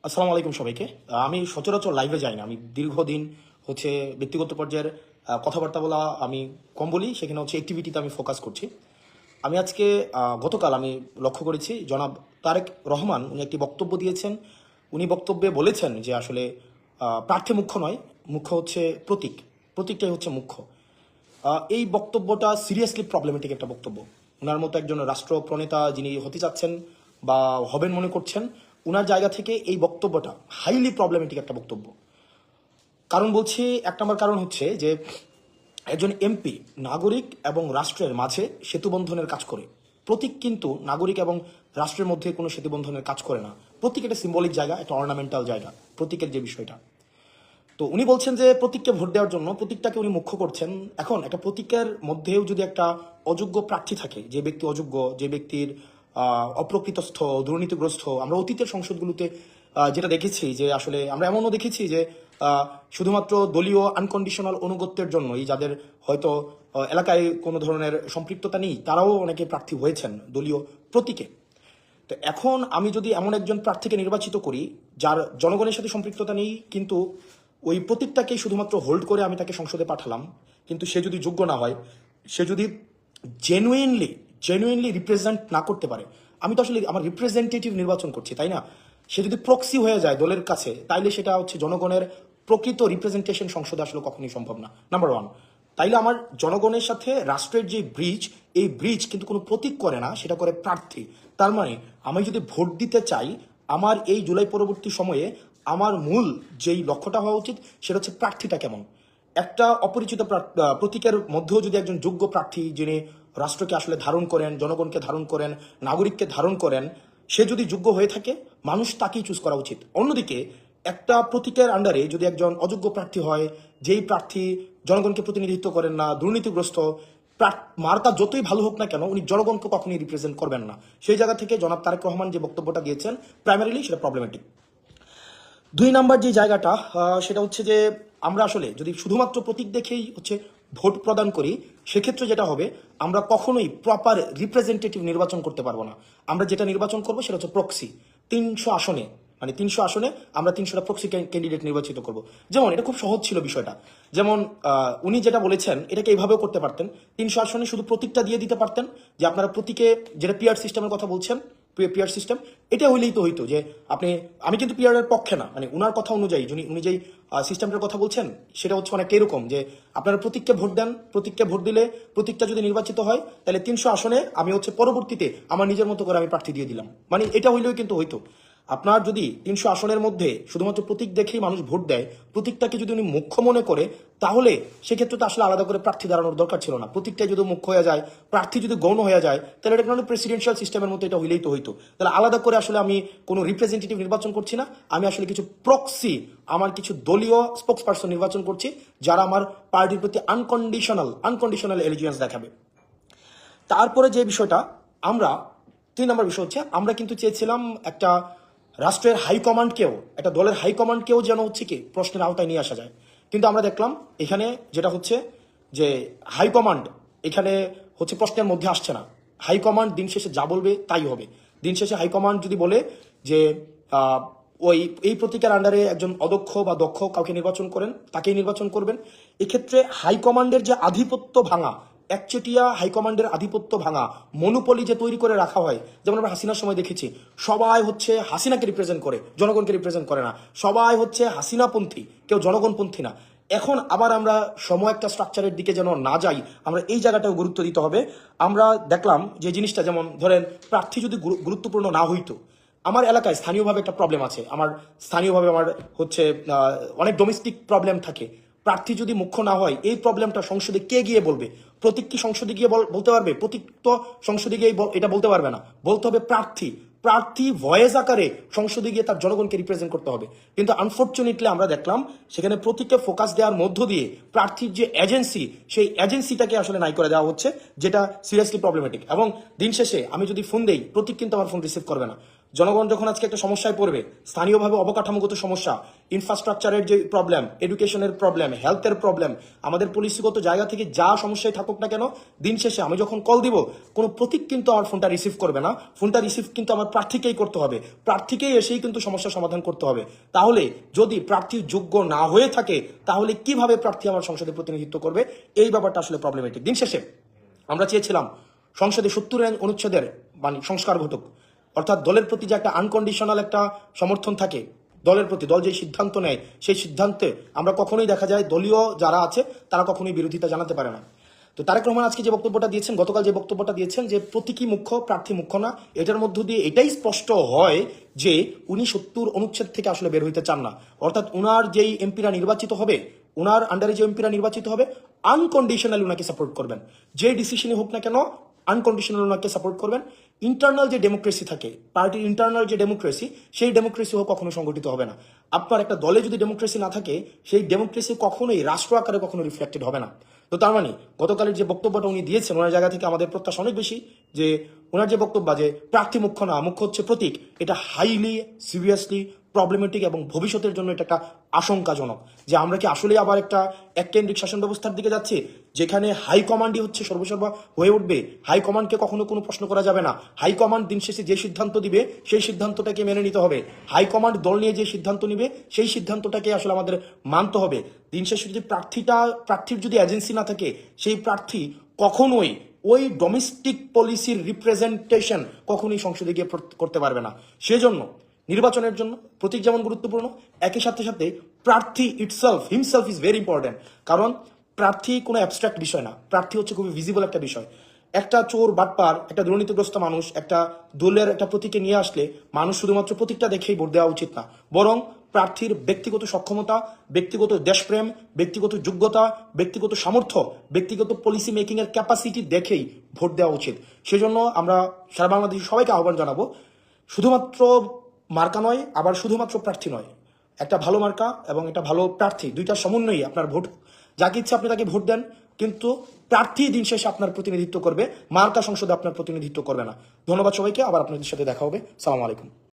আসসালামু আলাইকুম সবাইকে। আমি সচরাচর লাইভে যাই না। আমি দীর্ঘদিন ব্যক্তিগত পর্যায়ের কথাবার্তা বলা আমি কম বলি, সেখানে অ্যাক্টিভিটিতে আমি ফোকাস করছি। আমি আজকে গতকাল আমি লক্ষ্য করেছি জনাব তারেক রহমান উনি একটি বক্তব্য দিয়েছেন। উনি বক্তব্যে বলেছেন যে আসলে প্রার্থী মুখ্য নয়, মুখ্য হচ্ছে প্রতীক, প্রতীকটাই হচ্ছে মুখ্য। এই বক্তব্যটা সিরিয়াসলি প্রবলেমেটিক একটা বক্তব্য। ওনার মতো একজন রাষ্ট্র প্রণেতা যিনি হতে চাচ্ছেন বা হবেন মনে করছেন, ওনার জায়গা থেকে এই বক্তব্যটা হাইলি প্রবলেমেটিক একটা বক্তব্য। কারণ বলছি, এক নম্বর কারণ হচ্ছে যে একজন এমপি নাগরিক এবং রাষ্ট্রের মাঝে সেতুবন্ধনের কাজ করে। প্রতীক কিন্তু নাগরিক এবং রাষ্ট্রের মধ্যে কোনো সেতুবন্ধনের কাজ করে না। প্রতীক একটা সিম্বলিক জায়গা, একটা অর্নামেন্টাল জায়গা, প্রতীকের যে বিষয়টা। তো উনি বলছেন যে প্রতীককে ভোট দেওয়ার জন্য প্রতীকটাকে উনি মুখ্য করছেন। এখন একটা প্রতীকের মধ্যেও যদি একটা অযোগ্য প্রার্থী থাকে, যে ব্যক্তি অযোগ্য, যে ব্যক্তির অপ্রকৃতস্থ, দুর্নীতিগ্রস্ত, আমরা অতীতের সংসদগুলোতে যেটা দেখেছি যে আসলে আমরা এমনও দেখেছি যে শুধুমাত্র দলীয় আনকন্ডিশনাল অনুগত্যের জন্যই, যাদের হয়তো এলাকায় কোনো ধরনের সম্পৃক্ততা নেই, তারাও অনেকে প্রার্থী হয়েছেন দলীয় প্রতীকে। তো এখন আমি যদি এমন একজন প্রার্থীকে নির্বাচিত করি যার জনগণের সাথে সম্পৃক্ততা নেই, কিন্তু ওই প্রতীকটাকেই শুধুমাত্র হোল্ড করে আমি তাকে সংসদে পাঠালাম, কিন্তু সে যদি যোগ্য না হয়, সে যদি জেনুইনলি জেনুইনলি রিপ্রেজেন্ট না করতে পারে, আমি তো আসলে আমার রিপ্রেজেন্টেটিভ নির্বাচন করছি, তাই না? সে যদি প্রক্সি হয়ে যায় দলের কাছে, তাইলে সেটা হচ্ছে জনগণের প্রকৃত রিপ্রেজেন্টেশন সংসদে আসলে কখনোই সম্ভব না, নাম্বার ওয়ান। তাইলে আমার জনগণের সাথে রাষ্ট্রের যে ব্রিজ, এই ব্রিজ কিন্তু কোনো প্রতীক করে না, সেটা করে প্রার্থী। তার মানে আমি যদি ভোট দিতে চাই, আমার এই জুলাই পরবর্তী সময়ে আমার মূল যেই লক্ষ্যটা হওয়া উচিত সেটা হচ্ছে প্রার্থীটা কেমন। একটা অপরিচিত প্রতীকের মধ্যেও যদি একজন যোগ্য প্রার্থী, যিনি রাষ্ট্রকে আসলে ধারণ করেন, জনগণকে ধারণ করেন, নাগরিককে ধারণ করেন, সে যদি যোগ্য হয়ে থাকে, মানুষ তাকেই চুজ করা উচিত। অন্যদিকে একটা প্রতীকের আন্ডারে যদি একজন অযোগ্য প্রার্থী হয়, যেই প্রার্থী জনগণকে প্রতিনিধিত্ব করেন না, দুর্নীতিগ্রস্ত, মার্কা যতই ভালো হোক না কেন, উনি জনগণকে কখনোই রিপ্রেজেন্ট করবেন না। সেই জায়গা থেকে জনাব তারেক রহমান যে বক্তব্যটা দিয়েছেন, প্রাইমারিলি সেটা প্রবলেমেটিক। দুই নাম্বার যে জায়গাটা, সেটা হচ্ছে যে আমরা আসলে যদি শুধুমাত্র প্রতীক দেখেই ভোট প্রদান করি, সেক্ষেত্রে যেটা হবে, আমরা কখনোই প্রপার রিপ্রেজেন্টেটিভ নির্বাচন করতে পারবো না। আমরা যেটা নির্বাচন করবো সেটা হচ্ছে প্রক্সি। 300 আসনে, মানে 300 আসনে আমরা 300টা প্রক্সি ক্যান্ডিডেট নির্বাচিত করব। যেমন এটা খুব সহজ ছিল বিষয়টা। যেমন উনি যেটা বলেছেন, এটাকে এইভাবেও করতে পারতেন। 300 আসনে শুধু প্রতীকটা দিয়ে দিতে পারতেন, যে আপনারা প্রতীকে, যেটা পিআর সিস্টেমের কথা বলছেন, পিআর সিস্টেম, এটা হইলেই তো হইতো। যে আপনি, আমি কিন্তু পিআর এর পক্ষে না, মানে উনার কথা অনুযায়ী উনি যেই সিস্টেমটার কথা বলছেন, সেটা হচ্ছে অনেকটা এরকম যে আপনারা প্রতীককে ভোট দেন, প্রতীককে ভোট দিলে প্রতীকটা যদি নির্বাচিত হয়, তাহলে 300 আসনে আমি পরবর্তীতে আমার নিজের মতো করে আমি প্রার্থী দিয়ে দিলাম। মানে এটা হইলেও কিন্তু হইতো। আপনার যদি 300 আসনের মধ্যে শুধুমাত্র প্রতীক দেখেই মানুষ ভোট দেয়, প্রতীকটাকে যদি উনি মুখ্য মনে করে, তাহলে সেক্ষেত্রে তো আসলে আলাদা করে প্রার্থী দাঁড়ানোর দরকার ছিল না। প্রতীকটাই যদি মুখ্য হয়ে যায়, প্রার্থী যদি গৌণ হয়ে যায়, তাহলে এটা কোনো প্রেসিডেন্সিয়াল সিস্টেমের মতো এটা হইলেই তো হইতো। তাহলে আলাদা করে আসলে আমি কোনো রিপ্রেজেন্টেটিভ নির্বাচন করছি না, আমি আসলে কিছু প্রক্সি, আমার কিছু দলীয় স্পোক্স পার্সন নির্বাচন করছি, যারা আমার পার্টির প্রতি আনকন্ডিশনাল এলিজিয়েন্স দেখাবে। তারপরে যে বিষয়টা, আমরা 3 নম্বর বিষয় হচ্ছে, আমরা কিন্তু চেয়েছিলাম একটা রাষ্ট্রের হাইকমান্ডকেও, একটা দলের হাইকমান্ডকেও যেন কি প্রশ্নের আওতায় নিয়ে আসা যায়। কিন্তু আমরা দেখলাম এখানে যেটা হচ্ছে যে হাইকমান্ড এখানে প্রশ্নের মধ্যে আসছে না। হাইকমান্ড দিন শেষে যা বলবে তাই হবে। দিন শেষে হাইকমান্ড যদি বলে যে ওই এই প্রতীকের আন্ডারে একজন অদক্ষ বা দক্ষ কাউকে নির্বাচন করেন, তাকেই নির্বাচন করবেন। এক্ষেত্রে হাইকমান্ডের যে আধিপত্য ভাঙা, একচেটিয়া হাইকমান্ডের আধিপত্য ভাঙা, মনোপলি যে তৈরি করে রাখা হয়, যেমন আমরা হাসিনার সময় দেখেছি, সবাই হাসিনাকে রিপ্রেজেন্ট করে, জনগণকে রিপ্রেজেন্ট করে না। সবাই হাসিনাপন্থী, কেউ জনগণপন্থী না। এখন আবার আমরা সময় একটা স্ট্রাকচারের দিকে যেন না যাই, আমরা এই জায়গাটাও গুরুত্ব দিতে হবে। আমরা দেখলাম যে জিনিসটা, যেমন ধরেন প্রার্থী যদি গুরুত্বপূর্ণ না হইতো, আমার এলাকায় স্থানীয়ভাবে একটা প্রবলেম আছে, আমার স্থানীয়ভাবে আমার অনেক ডোমেস্টিক প্রবলেম থাকে। প্রার্থী যদি মুখ্য না হয়, এই প্রবলেমটা সংসদে কে গিয়ে বলবে? প্রতীক কি সংসদে গিয়ে বলতে পারবে? প্রতীক তো সংসদে গিয়ে এটা বলতে পারবে না, বলতে হবে প্রার্থী। প্রার্থী ভয়েস আকারে সংসদে গিয়ে তার জনগণকে রিপ্রেজেন্ট করতে হবে। কিন্তু আনফর্চুনেটলি আমরা দেখলাম সেখানে প্রতীককে ফোকাস দেওয়ার মধ্য দিয়ে প্রার্থীর যে এজেন্সি, সেই এজেন্সিটাকে আসলে নাই করে দেওয়া হচ্ছে, যেটা সিরিয়াসলি প্রবলেমেটিক। এবং দিন শেষে আমি যদি ফোন দেই, প্রতীক কিন্তু আমার ফোন রিসিভ করবে না। জনগণ যখন আজকে একটা সমস্যায় পড়বে, স্থানীয়ভাবে অবকাঠামোগত সমস্যা, ইনফ্রাস্ট্রাকচারের যে প্রবলেম, এডুকেশনের প্রবলেম, হেলথের প্রবলেম, আমাদের পলিসিগত জায়গা থেকে যা সমস্যায় থাকুক না কেন, দিন শেষে আমি যখন কল দিব, কোনো প্রতীক কিন্তু আমার ফোনটা রিসিভ করবে না। ফোনটা রিসিভ কিন্তু আমার প্রার্থীকেই করতে হবে, প্রার্থীকেই এসেই কিন্তু সমস্যার সমাধান করতে হবে। তাহলে যদি প্রার্থী যোগ্য না হয়ে থাকে, তাহলে কিভাবে প্রার্থী আমার সংসদে প্রতিনিধিত্ব করবে? এই ব্যাপারটা আসলে প্রবলেমেটিক। দিন শেষে আমরা চেয়েছিলাম সংসদে 70 অনুচ্ছেদের মানে সংস্কার ঘটুক, অর্থাৎ দলের প্রতি যে একটা আনকন্ডিশনাল একটা সমর্থন থাকে, দলের প্রতি দল যে সিদ্ধান্ত নেয় সেই সিদ্ধান্তে আমরা কখনোই দেখা যায় দলীয় যারা আছে তারা কখনোই বিরোধিতা জানাতে পারে না। তো তারেক রহমান আজকে যে বক্তব্যটা দিয়েছেন, গতকাল যে বক্তব্যটা দিয়েছেন যে প্রতীকী মুখ্য, প্রার্থী মুখ্য না, এটার মধ্য দিয়ে এটাই স্পষ্ট হয় যে উনি 70 অনুচ্ছেদ থেকে আসলে বের হইতে চান না। অর্থাৎ উনার যেই এমপিরা নির্বাচিত হবে, উনার আন্ডারে যে এমপিরা নির্বাচিত হবে, আনকন্ডিশনালি উনাকে সাপোর্ট করবেন। যে ডিসিশনই হোক না কেন আনকন্ডিশনাল ওনাকে সাপোর্ট করবেন। ইন্টারনাল যে ডেমোক্রেসি থাকে, পার্টির ইন্টারনাল যে ডেমোক্রেসি, সেই ডেমোক্রেসি হোক কখনো সংগঠিত হবে না। আপনার একটা দলে যদি ডেমোক্রেসি না থাকে, সেই ডেমোক্রেসি কখনোই রাষ্ট্র আকারে কখনো রিফ্লেক্টেড হবে না। তো তার মানে গতকালের যে বক্তব্যটা উনি দিয়েছেন, ওনার জায়গা থেকে আমাদের প্রত্যাশা অনেক বেশি যে ওনার যে বক্তব্য যে প্রার্থী মুখ্য না, মুখ্য হচ্ছে প্রতীক, এটা হাইলি সিরিয়াসলি প্রবলেমেটিক এবং ভবিষ্যতের জন্য এটা একটা আশঙ্কাজনক যে আমরা কি আসলে আবার একটা এককেন্দ্রিক শাসন ব্যবস্থার দিকে যাচ্ছি, যেখানে হাইকমান্ডই হচ্ছে সর্বসর্বা হয়ে উঠবে। হাইকমান্ডকে কখনো কোনো প্রশ্ন করা যাবে না। হাইকমান্ড দিন শেষে যে সিদ্ধান্ত দিবে সেই সিদ্ধান্তটাকে মেনে নিতে হবে। হাইকমান্ড দল নিয়ে যে সিদ্ধান্ত নিবে সেই সিদ্ধান্তটাকে আসলে আমাদের মানতে হবে। দিন শেষে যদি প্রার্থীর যদি এজেন্সি না থাকে, সেই প্রার্থী কখনোই ওই ডোমেস্টিক পলিসির রিপ্রেজেন্টেশন কখনোই সংসদে গিয়ে করতে পারবে না। সেজন্য নির্বাচনের জন্য প্রতীক যেমন গুরুত্বপূর্ণ, একই সাথে সাথে প্রার্থী হিমসেলফ ইজ ভেরি ইম্পর্টেন্ট। কারণ প্রার্থী কোনো অ্যাবস্ট্রাক্ট বিষয় না, প্রার্থী হচ্ছে খুবই ভিজিবল একটা বিষয়। একটা চোর বাটপার, একটা দুর্নীতিগ্রস্ত মানুষ একটা দলের একটা প্রতীকে নিয়ে আসলে মানুষ শুধুমাত্র প্রতীকটা দেখেই ভোট দেওয়া উচিত না, বরং প্রার্থীর ব্যক্তিগত সক্ষমতা, ব্যক্তিগত দেশপ্রেম, ব্যক্তিগত যোগ্যতা, ব্যক্তিগত সামর্থ্য, ব্যক্তিগত পলিসি মেকিং এর ক্যাপাসিটি দেখেই ভোট দেওয়া উচিত। সেজন্য আমরা সারা বাংলাদেশে সবাইকে আহ্বান জানাবো, শুধুমাত্র মার্কা নয়, আবার শুধুমাত্র প্রার্থী নয়, একটা ভালো মার্কা এবং একটা ভালো প্রার্থী, দুইটার সমন্বয়ে আপনার ভোট, যাকে ইচ্ছে আপনি তাকে ভোট দেন, কিন্তু প্রার্থী দিন শেষে আপনার প্রতিনিধিত্ব করবে, মার্কা সংসদে আপনার প্রতিনিধিত্ব করবে না। ধন্যবাদ সবাইকে, আবার আপনাদের সাথে দেখা হবে। সালাম আলাইকুম।